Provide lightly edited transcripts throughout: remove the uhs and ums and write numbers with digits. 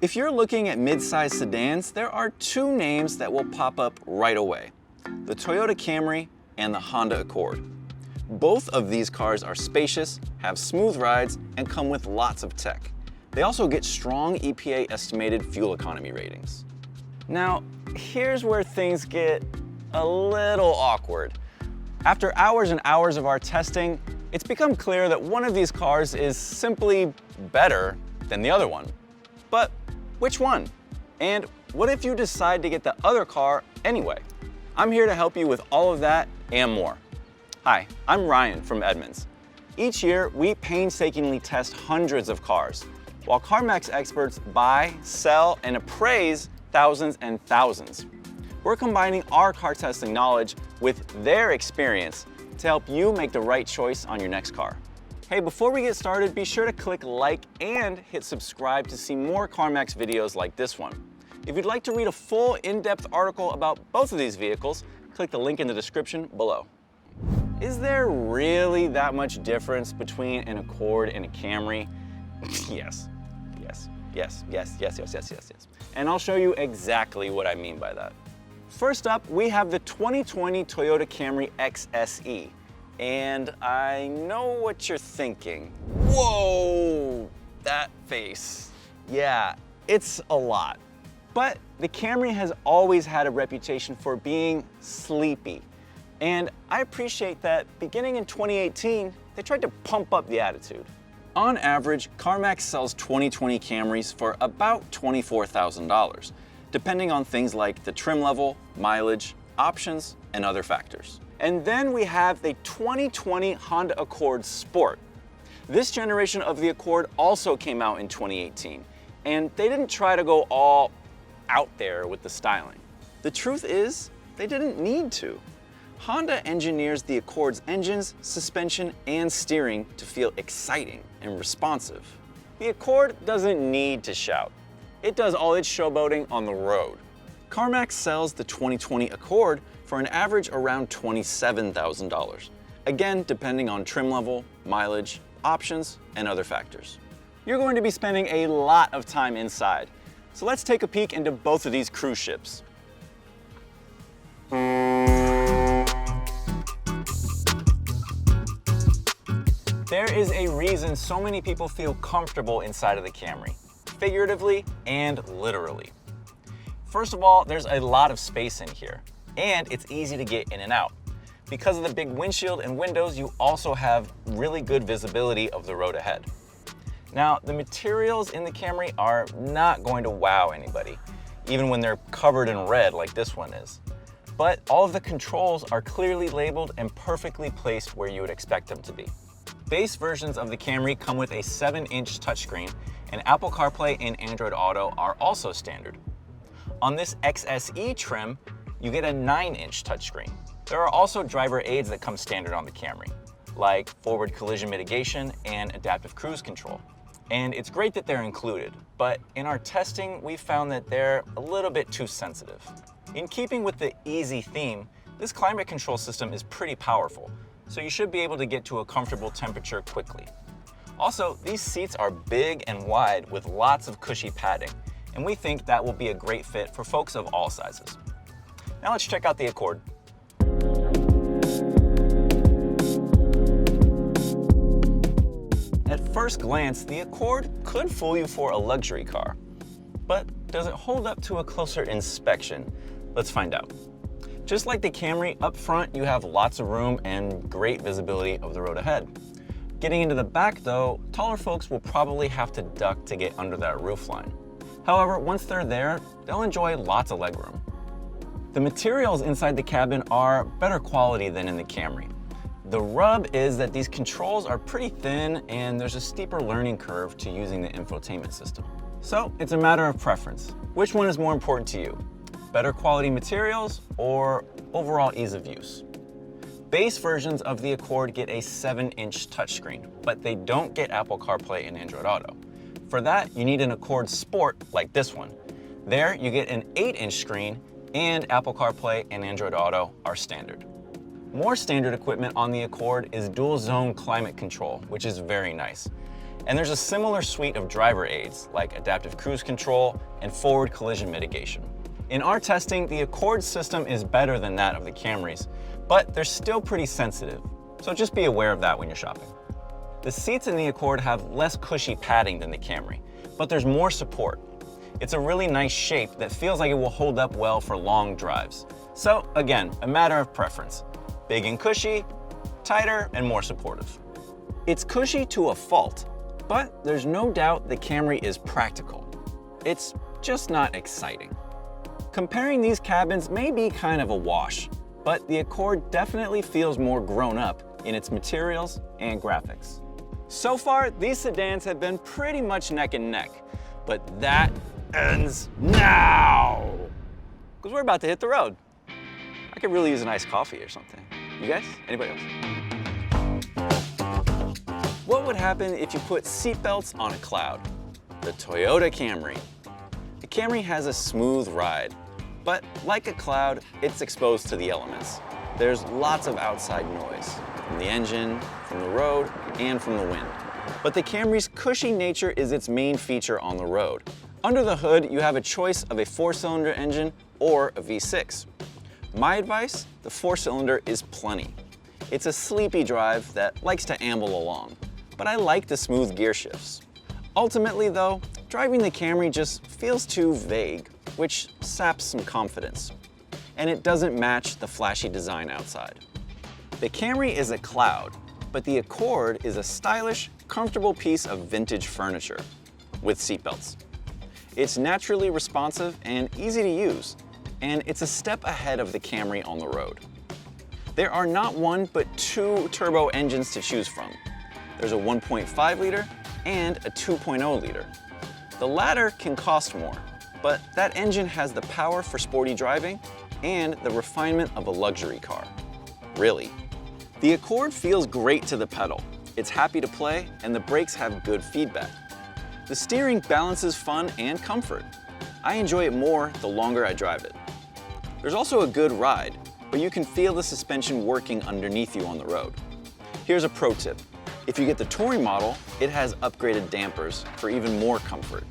If you're looking at mid-size sedans, there are two names that will pop up right away: the Toyota Camry and the Honda Accord. Both of these cars are spacious, have smooth rides, and come with lots of tech. They also get strong EPA estimated fuel economy ratings. Now, here's where things get a little awkward. After hours and hours of our testing, it's become clear that one of these cars is simply better than the other one. But which one? And what if you decide to get the other car anyway? I'm here to help you with all of that and more. Hi, I'm Ryan from Edmunds. Each year, we painstakingly test hundreds of cars, while CarMax experts buy, sell, and appraise thousands and thousands. We're combining our car testing knowledge with their experience to help you make the right choice on your next car. Hey, before we get started, be sure to click like and hit subscribe to see more CarMax videos like this one. If you'd like to read a full in-depth article about both of these vehicles, click the link in the description below. Is there really that much difference between an Accord and a Camry? Yes. And I'll show you exactly what I mean by that. First up, we have the 2020 Toyota Camry XSE. And I know what you're thinking. Whoa, that face. Yeah, it's a lot. But the Camry has always had a reputation for being sleepy. And I appreciate that beginning in 2018, they tried to pump up the attitude. On average, CarMax sells 2020 Camrys for about $24,000, depending on things like the trim level, mileage, options, and other factors. And then we have the 2020 Honda Accord Sport. This generation of the Accord also came out in 2018, and they didn't try to go all out there with the styling. The truth is, they didn't need to. Honda engineers the Accord's engines, suspension, and steering to feel exciting and responsive. The Accord doesn't need to shout. It does all its showboating on the road. CarMax sells the 2020 Accord for an average around $27,000. Again, depending on trim level, mileage, options, and other factors. You're going to be spending a lot of time inside. So let's take a peek into both of these cruise ships. There is a reason so many people feel comfortable inside of the Camry, figuratively and literally. First of all, there's a lot of space in here, and it's easy to get in and out. Because of the big windshield and windows, you also have really good visibility of the road ahead. Now, the materials in the Camry are not going to wow anybody, even when they're covered in red like this one is. But all of the controls are clearly labeled and perfectly placed where you would expect them to be. Base versions of the Camry come with a 7-inch touchscreen, and Apple CarPlay and Android Auto are also standard. On this XSE trim, you get a 9-inch touchscreen. There are also driver aids that come standard on the Camry, like forward collision mitigation and adaptive cruise control. And it's great that they're included, but in our testing, we found that they're a little bit too sensitive. In keeping with the easy theme, this climate control system is pretty powerful, so you should be able to get to a comfortable temperature quickly. Also, these seats are big and wide with lots of cushy padding, and we think that will be a great fit for folks of all sizes. Now let's check out the Accord. At first glance, the Accord could fool you for a luxury car. But does it hold up to a closer inspection? Let's find out. Just like the Camry, up front you have lots of room and great visibility of the road ahead. Getting into the back though, taller folks will probably have to duck to get under that roofline. However, once they're there, they'll enjoy lots of legroom. The materials inside the cabin are better quality than in the Camry. The rub is that these controls are pretty thin and there's a steeper learning curve to using the infotainment system. So it's a matter of preference. Which one is more important to you? Better quality materials or overall ease of use? Base versions of the Accord get a 7-inch touchscreen, but they don't get Apple CarPlay and Android Auto. For that, you need an Accord Sport like this one. There, you get an 8-inch screen and Apple CarPlay and Android Auto are standard. More standard equipment on the Accord is dual zone climate control, which is very nice. And there's a similar suite of driver aids like adaptive cruise control and forward collision mitigation. In our testing, the Accord system is better than that of the Camrys, but they're still pretty sensitive, so just be aware of that when you're shopping. The seats in the Accord have less cushy padding than the Camry, but there's more support. It's a really nice shape that feels like it will hold up well for long drives. So again, a matter of preference. Big and cushy, tighter and more supportive. It's cushy to a fault, but there's no doubt the Camry is practical. It's just not exciting. Comparing these cabins may be kind of a wash, but the Accord definitely feels more grown up in its materials and graphics. So far, these sedans have been pretty much neck and neck, but that ends now, because we're about to hit the road. I could really use an iced coffee or something. You guys? Anybody else? What would happen if you put seatbelts on a cloud? The Toyota Camry. The Camry has a smooth ride, but like a cloud, it's exposed to the elements. There's lots of outside noise, from the engine, from the road, and from the wind. But the Camry's cushy nature is its main feature on the road. Under the hood, you have a choice of a 4-cylinder engine or a V6. My advice, the 4-cylinder is plenty. It's a sleepy drive that likes to amble along, but I like the smooth gear shifts. Ultimately though, driving the Camry just feels too vague, which saps some confidence. And it doesn't match the flashy design outside. The Camry is a cloud, but the Accord is a stylish, comfortable piece of vintage furniture with seatbelts. It's naturally responsive and easy to use, and it's a step ahead of the Camry on the road. There are not one, but 2 turbo engines to choose from. There's a 1.5 liter and a 2.0 liter. The latter can cost more, but that engine has the power for sporty driving and the refinement of a luxury car. Really. The Accord feels great to the pedal. It's happy to play, and the brakes have good feedback. The steering balances fun and comfort. I enjoy it more the longer I drive it. There's also a good ride, but you can feel the suspension working underneath you on the road. Here's a pro tip. If you get the Touring model, it has upgraded dampers for even more comfort.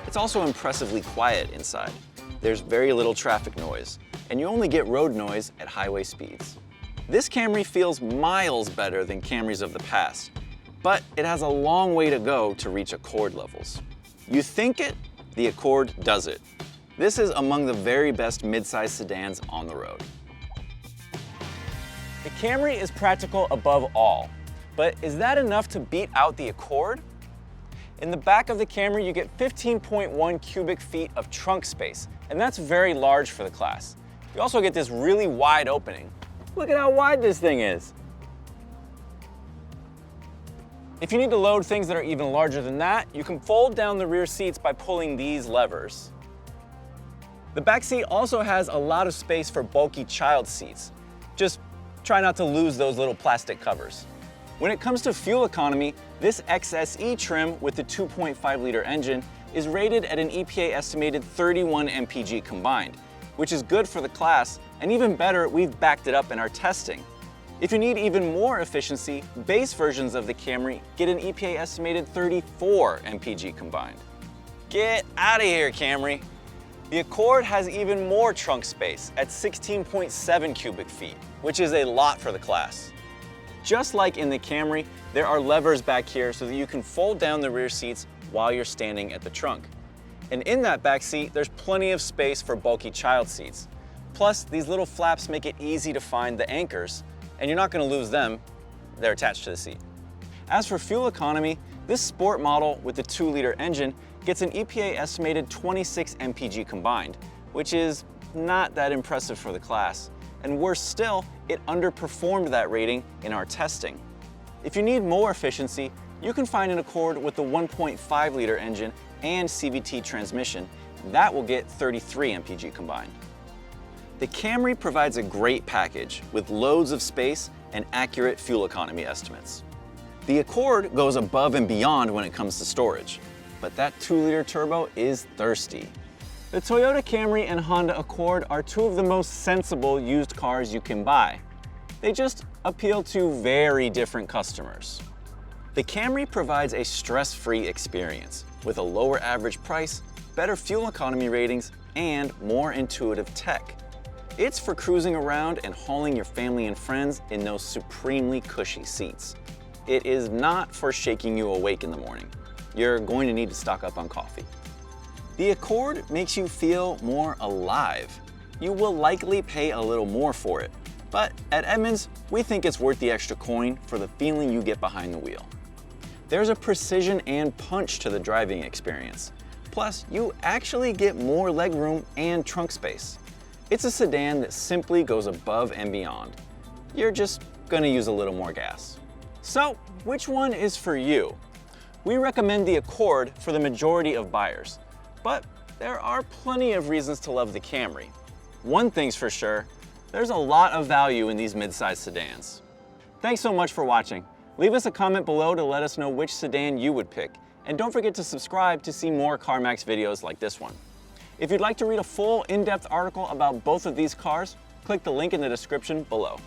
It's also impressively quiet inside. There's very little traffic noise, and you only get road noise at highway speeds. This Camry feels miles better than Camrys of the past, but it has a long way to go to reach Accord levels. You think it, the Accord does it. This is among the very best midsize sedans on the road. The Camry is practical above all, but is that enough to beat out the Accord? In the back of the Camry, you get 15.1 cubic feet of trunk space, and that's very large for the class. You also get this really wide opening. Look at how wide this thing is. If you need to load things that are even larger than that, you can fold down the rear seats by pulling these levers. The back seat also has a lot of space for bulky child seats. Just try not to lose those little plastic covers. When it comes to fuel economy, this XSE trim with the 2.5 liter engine is rated at an EPA estimated 31 mpg combined, which is good for the class, and even better, we've backed it up in our testing. If you need even more efficiency, base versions of the Camry get an EPA estimated 34 mpg combined. Get out of here, Camry. The Accord has even more trunk space at 16.7 cubic feet, which is a lot for the class. Just like in the Camry, there are levers back here so that you can fold down the rear seats while you're standing at the trunk. And in that back seat, there's plenty of space for bulky child seats. Plus, these little flaps make it easy to find the anchors, and you're not going to lose them. They're attached to the seat. As for fuel economy, this sport model with the 2-liter engine gets an EPA estimated 26 mpg combined, which is not that impressive for the class. And worse still, it underperformed that rating in our testing. If you need more efficiency, you can find an Accord with the 1.5-liter engine and CVT transmission. That will get 33 mpg combined. The Camry provides a great package with loads of space and accurate fuel economy estimates. The Accord goes above and beyond when it comes to storage, but that 2-liter turbo is thirsty. The Toyota Camry and Honda Accord are 2 of the most sensible used cars you can buy. They just appeal to very different customers. The Camry provides a stress-free experience with a lower average price, better fuel economy ratings, and more intuitive tech. It's for cruising around and hauling your family and friends in those supremely cushy seats. It is not for shaking you awake in the morning. You're going to need to stock up on coffee. The Accord makes you feel more alive. You will likely pay a little more for it, but at Edmunds, we think it's worth the extra coin for the feeling you get behind the wheel. There's a precision and punch to the driving experience. Plus, you actually get more legroom and trunk space. It's a sedan that simply goes above and beyond. You're just gonna use a little more gas. So, which one is for you? We recommend the Accord for the majority of buyers, but there are plenty of reasons to love the Camry. One thing's for sure, there's a lot of value in these midsize sedans. Thanks so much for watching. Leave us a comment below to let us know which sedan you would pick, and don't forget to subscribe to see more CarMax videos like this one. If you'd like to read a full in-depth article about both of these cars, click the link in the description below.